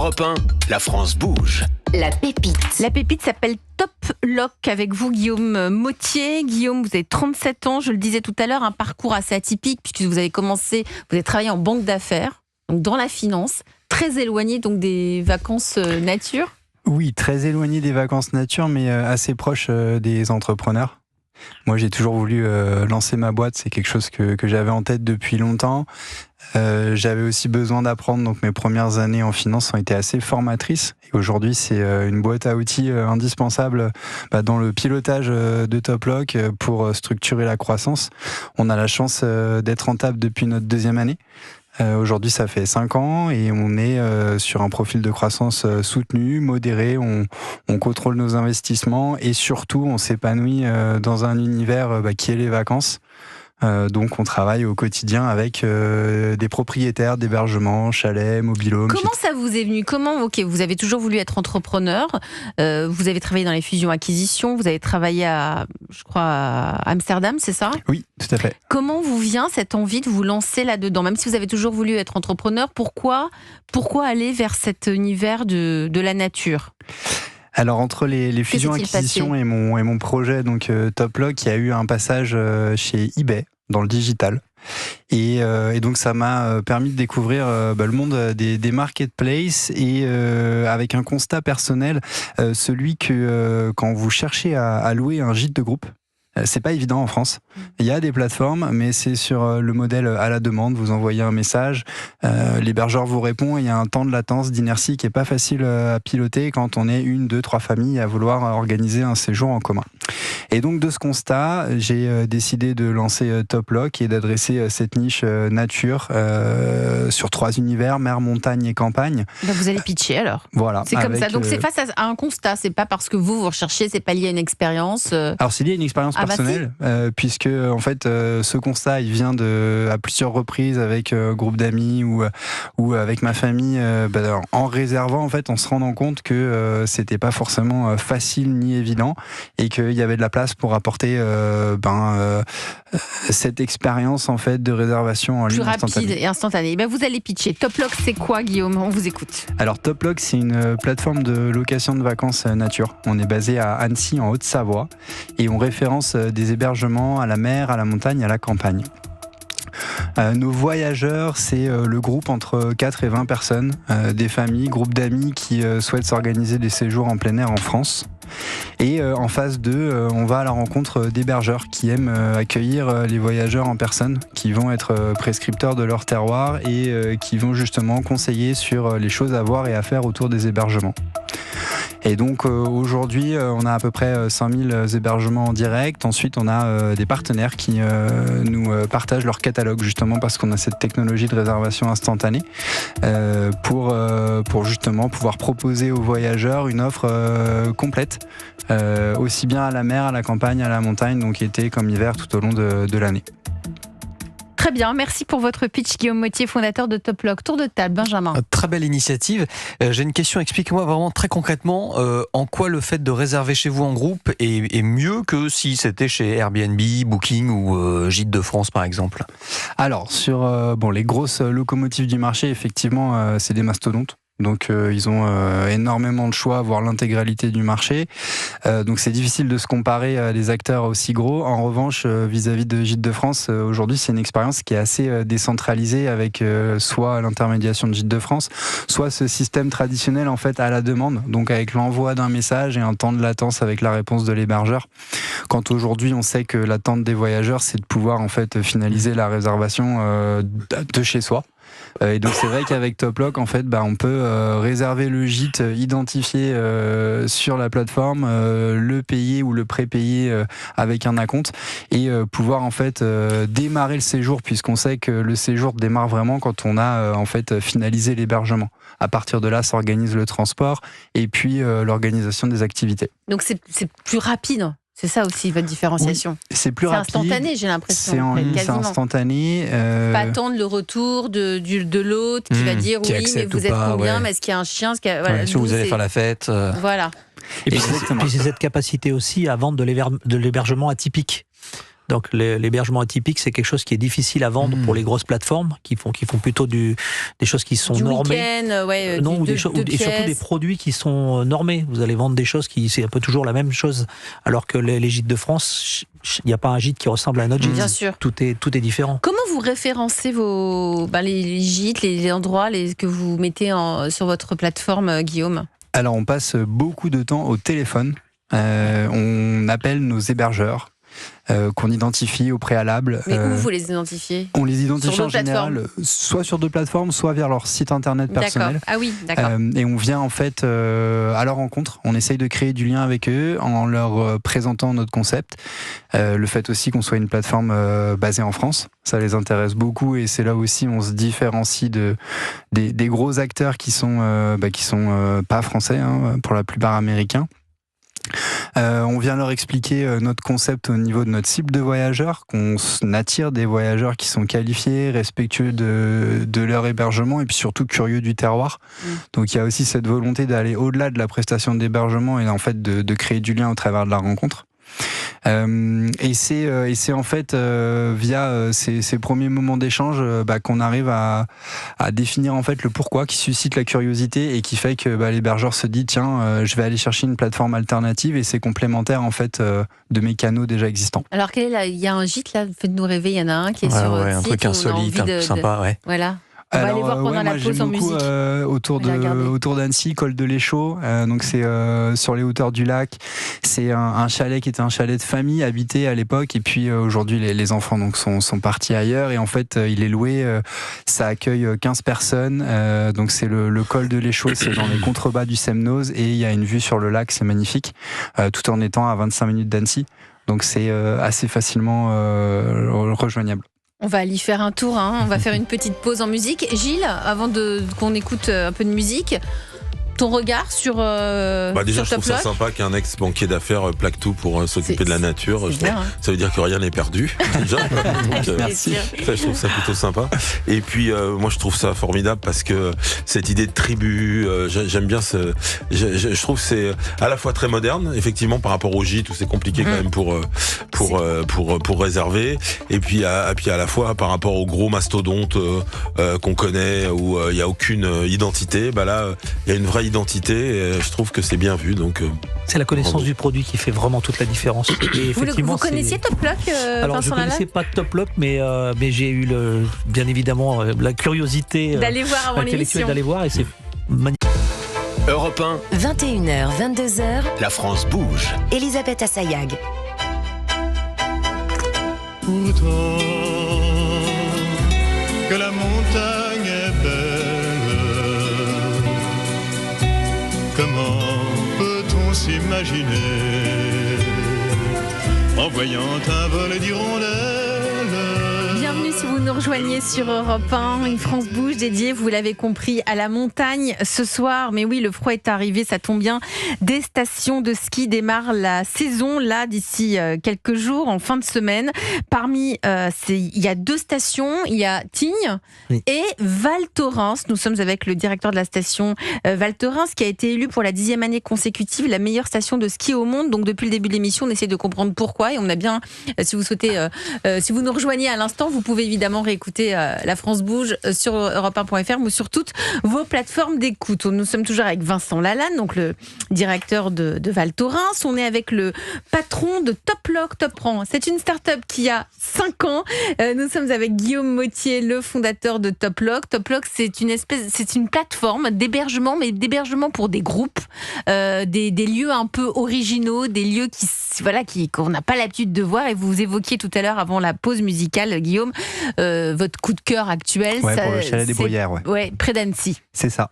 Europe 1, la France bouge. La pépite. La pépite s'appelle Top Lock avec vous, Guillaume Mottier. Guillaume, vous avez 37 ans, je le disais tout à l'heure, un parcours assez atypique puisque vous avez travaillé en banque d'affaires, donc dans la finance, très éloigné donc des vacances nature. Oui, très éloigné des vacances nature, mais assez proche des entrepreneurs. Moi, j'ai toujours voulu lancer ma boîte, c'est quelque chose que j'avais en tête depuis longtemps. J'avais aussi besoin d'apprendre, donc mes premières années en finance ont été assez formatrices. Et aujourd'hui, c'est une boîte à outils indispensable dans le pilotage de Top Lock pour structurer la croissance. On a la chance d'être rentable depuis notre deuxième année. Aujourd'hui, ça fait 5 ans et on est sur un profil de croissance soutenu, modéré. On contrôle nos investissements et surtout, on s'épanouit dans un univers qui est les vacances. Donc, on travaille au quotidien avec des propriétaires d'hébergements, chalets, mobil-homes. Comment ça vous est venu ? Vous avez toujours voulu être entrepreneur. Vous avez travaillé dans les fusions-acquisitions. Vous avez travaillé à Amsterdam, c'est ça ? Oui, tout à fait. Comment vous vient cette envie de vous lancer là-dedans ? Même si vous avez toujours voulu être entrepreneur, pourquoi aller vers cet univers de la nature ? Alors entre les fusions-acquisitions et mon projet donc Top Lock, il y a eu un passage chez eBay dans le digital. Et donc ça m'a permis de découvrir le monde des marketplaces et avec un constat personnel, celui que quand vous cherchez à louer un gîte de groupe, c'est pas évident en France. Il y a des plateformes, mais c'est sur le modèle à la demande. Vous envoyez un message, l'hébergeur vous répond. Il y a un temps de latence, d'inertie qui est pas facile à piloter quand on est 1, 2, 3 familles à vouloir organiser un séjour en commun. Et donc de ce constat, j'ai décidé de lancer Top Lock et d'adresser cette niche nature sur 3 univers, mer, montagne et campagne. Vous allez pitcher alors. Voilà. C'est comme ça. Donc c'est face à un constat. C'est pas parce que vous recherchez, c'est pas lié à une expérience. Alors c'est lié à une expérience personnelle, puisque en fait ce constat il vient à plusieurs reprises avec un groupe d'amis ou avec ma famille, en réservant en fait, en se rendant compte que c'était pas forcément facile ni évident et qu'il y avait de la place pour apporter cette expérience en fait de réservation en ligne plus rapide et instantanée. Vous allez pitcher. Top Lock, c'est quoi, Guillaume ? On vous écoute. Alors Top Lock, c'est une plateforme de location de vacances nature. On est basé à Annecy en Haute-Savoie et on référence des hébergements à la mer, à la montagne, à la campagne. Nos voyageurs, c'est le groupe entre 4 et 20 personnes, des familles, groupes d'amis qui souhaitent s'organiser des séjours en plein air en France. Et en phase 2, on va à la rencontre d'hébergeurs qui aiment accueillir les voyageurs en personne, qui vont être prescripteurs de leur terroir et qui vont justement conseiller sur les choses à voir et à faire autour des hébergements. Et donc aujourd'hui, on a à peu près 5000 hébergements en direct. Ensuite, on a des partenaires qui nous partagent leur catalogue, justement parce qu'on a cette technologie de réservation instantanée pour justement pouvoir proposer aux voyageurs une offre complète, aussi bien à la mer, à la campagne, à la montagne, donc été comme hiver tout au long de l'année. Très bien, merci pour votre pitch, Guillaume Mottier, fondateur de Top Lock. Tour de table, Benjamin. Très belle initiative. J'ai une question, expliquez-moi vraiment très concrètement en quoi le fait de réserver chez vous en groupe est mieux que si c'était chez Airbnb, Booking ou Gîtes de France par exemple. Alors, sur les grosses locomotives du marché, effectivement, c'est des mastodontes. Donc ils ont énormément de choix, voire l'intégralité du marché. Donc c'est difficile de se comparer à des acteurs aussi gros. En revanche, vis-à-vis de Gîtes de France, aujourd'hui c'est une expérience qui est assez décentralisée avec soit l'intermédiation de Gîtes de France, soit ce système traditionnel en fait à la demande, donc avec l'envoi d'un message et un temps de latence avec la réponse de l'hébergeur. Quand aujourd'hui on sait que l'attente des voyageurs c'est de pouvoir en fait finaliser la réservation de chez soi. Et donc c'est vrai qu'avec Top Lock en fait on peut réserver le gîte identifié sur la plateforme, le payer ou le prépayer avec un acompte et pouvoir en fait démarrer le séjour, puisqu'on sait que le séjour démarre vraiment quand on a en fait finalisé l'hébergement. À partir de là s'organise le transport et puis l'organisation des activités. Donc c'est plus rapide. C'est ça aussi votre différenciation. Oui, c'est plus rapide. C'est instantané, j'ai l'impression. C'est en ligne, c'est instantané. Pas attendre le retour de l'autre qui va dire oui, mais vous êtes combien, mais est-ce qu'il y a un chien, est-ce que vous allez faire la fête. Voilà. Et puis c'est cette capacité aussi à vendre de l'hébergement atypique. Donc l'hébergement atypique, c'est quelque chose qui est difficile à vendre pour les grosses plateformes qui font plutôt des choses qui sont du normées. Week-end, ouais, Non, et surtout des produits qui sont normés. Vous allez vendre des choses c'est un peu toujours la même chose. Alors que les gîtes de France, il n'y a pas un gîte qui ressemble à un autre gîte. Bien sûr. Tout est différent. Comment vous référencez les gîtes, les endroits que vous mettez sur votre plateforme, Guillaume ? Alors, on passe beaucoup de temps au téléphone. On appelle nos hébergeurs. Qu'on identifie au préalable. Mais où vous les identifiez ? On les identifie sur en général soit sur deux plateformes, soit via leur site internet personnel. D'accord. Ah oui, d'accord. Et on vient en fait à leur rencontre. On essaye de créer du lien avec eux en leur présentant notre concept. Le fait aussi qu'on soit une plateforme basée en France, ça les intéresse beaucoup et c'est là aussi on se différencie des gros acteurs qui sont pas français, pour la plupart américains. On vient leur expliquer notre concept au niveau de notre cible de voyageurs, qu'on attire des voyageurs qui sont qualifiés, respectueux de leur hébergement et puis surtout curieux du terroir. Donc il y a aussi cette volonté d'aller au-delà de la prestation d'hébergement et en fait de créer du lien au travers de la rencontre. Et c'est en fait via ces premiers moments d'échange qu'on arrive à définir en fait le pourquoi qui suscite la curiosité et qui fait que l'hébergeur se dit tiens je vais aller chercher une plateforme alternative et c'est complémentaire en fait de mes canaux déjà existants. Alors il y a un gîte là, faites-nous rêver, il y en a un qui est sur votre site. Un truc insolite, un peu sympa, ouais. Voilà. On va aller voir pendant la pause en musique. Autour d'Annecy, col de l'Échaud. Donc c'est sur les hauteurs du lac. C'est un chalet qui était un chalet de famille habité à l'époque. Et puis aujourd'hui, les enfants donc sont partis ailleurs. Et en fait, il est loué. Ça accueille 15 personnes. Donc c'est le col de l'Échaud. C'est dans les contrebas du Semnoz. Et il y a une vue sur le lac. C'est magnifique. Tout en étant à 25 minutes d'Annecy. Donc c'est assez facilement rejoignable. On va aller faire un tour, on va faire une petite pause en musique. Gilles, avant qu'on écoute un peu de musique, ton regard sur déjà, sur je trouve ça sympa qu'un ex-banquier d'affaires plaque tout pour s'occuper de la nature. Ça veut dire que rien n'est perdu, déjà. Donc, Merci. Ça, je trouve ça plutôt sympa. Et puis, moi, je trouve ça formidable parce que cette idée de tribu, j'aime bien je trouve que c'est à la fois très moderne, effectivement, par rapport au gîte où c'est compliqué quand même pour réserver. Et puis, à la fois par rapport aux gros mastodontes qu'on connaît où il n'y a aucune identité. Là, il y a une vraie identité et je trouve que c'est bien vu. Donc, c'est la connaissance du produit qui fait vraiment toute la différence. Et vous connaissiez Top Lock, Alors je ne connaissais pas Top Lock, mais j'ai eu bien évidemment la curiosité d'aller voir avant l'émission. D'aller voir et c'est magnifique. Europe 1, 21h, 22h, la France bouge. Elisabeth Assayag. Pourtant que la montagne est belle, comment peut-on s'imaginer en voyant un vol d'hirondelles? Bienvenue si vous nous rejoignez sur Europe 1, une France bouge dédiée, vous l'avez compris, à la montagne ce soir. Mais oui, le froid est arrivé, ça tombe bien. Des stations de ski démarrent la saison, là, d'ici quelques jours, en fin de semaine. Parmi, il y a 2 stations, il y a Tignes et Val Thorens. Nous sommes avec le directeur de la station Val Thorens, qui a été élu pour la 10e année consécutive la meilleure station de ski au monde. Donc depuis le début de l'émission, on essaie de comprendre pourquoi. Et on a bien, si vous souhaitez, si vous nous rejoignez à l'instant, vous pouvez évidemment réécouter La France bouge sur europe1.fr ou sur toutes vos plateformes d'écoute. Nous sommes toujours avec Vincent Lalanne, donc le directeur de Val Thorens. On est avec le patron de Top Lock, Top Rang. C'est une start-up qui a 5 ans. Nous sommes avec Guillaume Mottier, le fondateur de Top Lock. Top Lock, c'est une plateforme d'hébergement, mais d'hébergement pour des groupes, des lieux un peu originaux, des lieux qu'on n'a pas l'habitude de voir. Et vous évoquiez tout à l'heure, avant la pause musicale, Guillaume, votre coup de cœur actuel. Ouais, pour le chalet des Bruyères, ouais, près d'Annecy. C'est ça.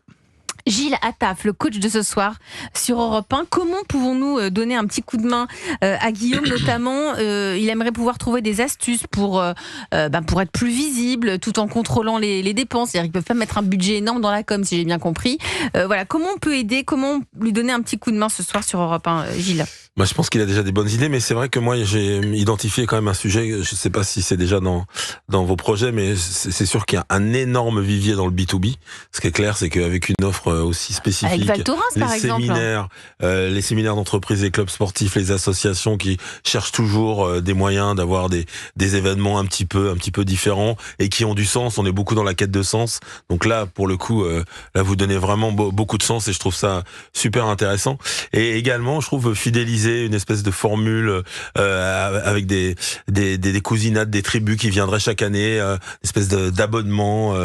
Gilles Attaf, le coach de ce soir sur Europe 1. Comment pouvons-nous donner un petit coup de main à Guillaume, notamment il aimerait pouvoir trouver des astuces pour être plus visible, tout en contrôlant les dépenses. C'est-à-dire qu'ils peuvent pas mettre un budget énorme dans la com, si j'ai bien compris. Comment on peut aider, comment lui donner un petit coup de main ce soir sur Europe 1, Gilles? Moi, je pense qu'il a déjà des bonnes idées, mais c'est vrai que moi, j'ai identifié quand même un sujet. Je ne sais pas si c'est déjà dans vos projets, mais c'est sûr qu'il y a un énorme vivier dans le B2B. Ce qui est clair, c'est qu'avec une offre aussi spécifique, Avec Val Thorens, par exemple. les séminaires d'entreprise, les clubs sportifs, les associations qui cherchent toujours des moyens d'avoir des événements un petit peu différents et qui ont du sens. On est beaucoup dans la quête de sens. Donc là, pour le coup, là, vous donnez vraiment beaucoup de sens et je trouve ça super intéressant. Et également, je trouve fidéliser une espèce de formule avec des cousinades, des tribus qui viendraient chaque année, une espèce d'abonnement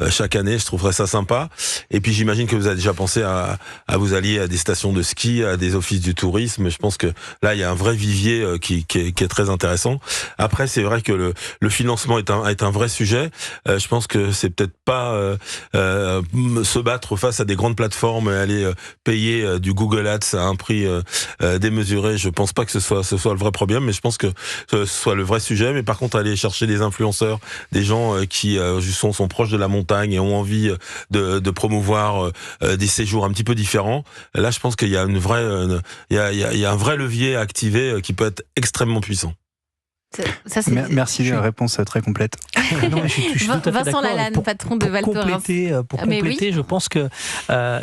chaque année. Je trouverais ça sympa. Et puis j'imagine que vous avez déjà pensé à vous allier à des stations de ski, à des offices du tourisme. Je pense que là, il y a un vrai vivier qui est très intéressant. Après, c'est vrai que le financement est un vrai sujet. Je pense que c'est peut-être pas se battre face à des grandes plateformes et aller payer du Google Ads à un prix démesuré. Je pense pas que ce soit le vrai problème, mais je pense que ce soit le vrai sujet. Mais par contre, aller chercher des influenceurs, des gens qui sont proches de la montagne et ont envie de promouvoir des séjours un petit peu différents. Là, je pense qu'il y a il y a un vrai levier à activer qui peut être extrêmement puissant. Merci de la réponse très complète. Non, je suis tout à fait Vincent d'accord. Lalanne, patron de Val Thorens. Pour compléter, je pense que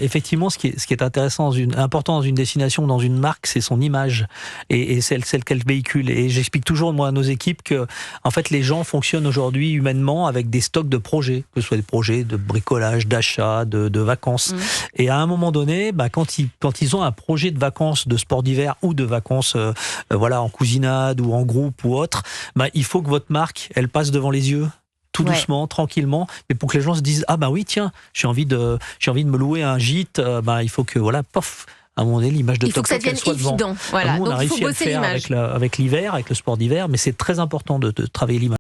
effectivement, ce qui est intéressant, important dans une destination, dans une marque, c'est son image et celle qu'elle véhicule. Et j'explique toujours moi à nos équipes que, en fait, les gens fonctionnent aujourd'hui humainement avec des stocks de projets, que ce soit des projets de bricolage, d'achat, de vacances. Et à un moment donné, quand ils ont un projet de vacances, de sport d'hiver ou de vacances, en cousinade ou en groupe ou autre. Il faut que votre marque, elle passe devant les yeux, tout doucement, tranquillement, mais pour que les gens se disent oui tiens, j'ai envie de me louer un gîte, il faut que à un moment donné, l'image de il faut que ça devienne évident. Voilà. Nous, on a réussi à le faire avec l'hiver, avec le sport d'hiver, mais c'est très important de travailler l'image.